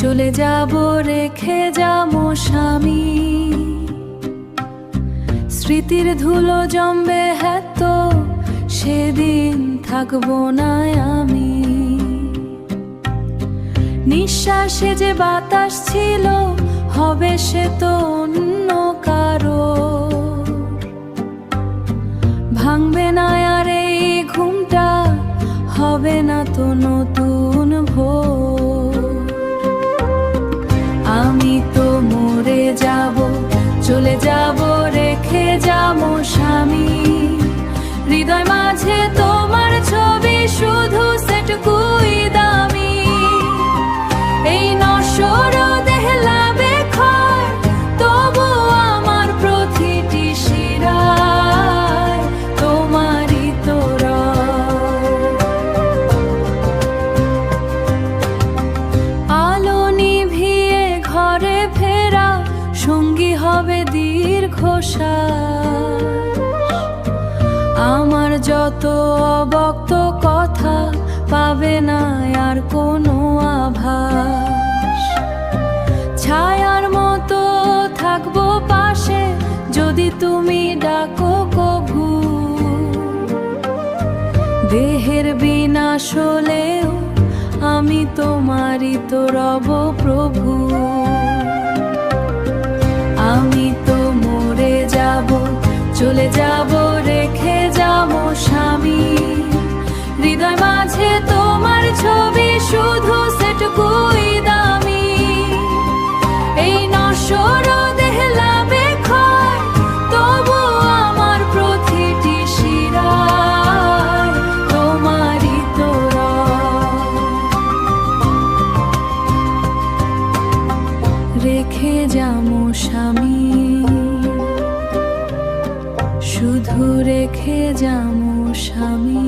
চলে যাব রেখে যাবো স্বামী। স্মৃতির ধুলো জমবে হ্যাঁ তো সেদিন থাকবো না আমি। নিঃশ্বাসে যে বাতাস ছিল হবে সে তো অন্য কারো। ভাঙবে না আর এই ঘুমটা, হবে না তো নতুন ভোর। আমি তো মরে যাব, চলে যাব রেখে যাবো স্বামী। হৃদয় মাঝে তোমার ছবি শুধু সেটুকুই দামি। এই নশ্বর দেহ লাবে ক্ষয়, তবু আমার প্রতিটি শিরায় তোমারই তো রয়। আলো নিভিয়ে ঘরে ফেরা সঙ্গী হবে দীর্ঘশ্বাস। আমার যত অবক্ত কথা পাবে না আর কোনো আভাস। ছায়ার মতো থাকবো পাশে যদি তুমি ডাকো কভু। দেহের বিনাশ হলেও আমি তোমারই তো রব প্রভু। আমি তো মরে যাব, চলে যাব রেখে যাবো স্বামী। হৃদয় মাঝে তোমার ছবি শুধু সেটুকুই দামি। এই নশ্বর দেহ লাবে ক্ষয়, তবু আমার প্রতিটি শিরায় তোমারই তো রয়। রেখে যাবো স্বামী, শুধু রেখে যাবো স্বামী।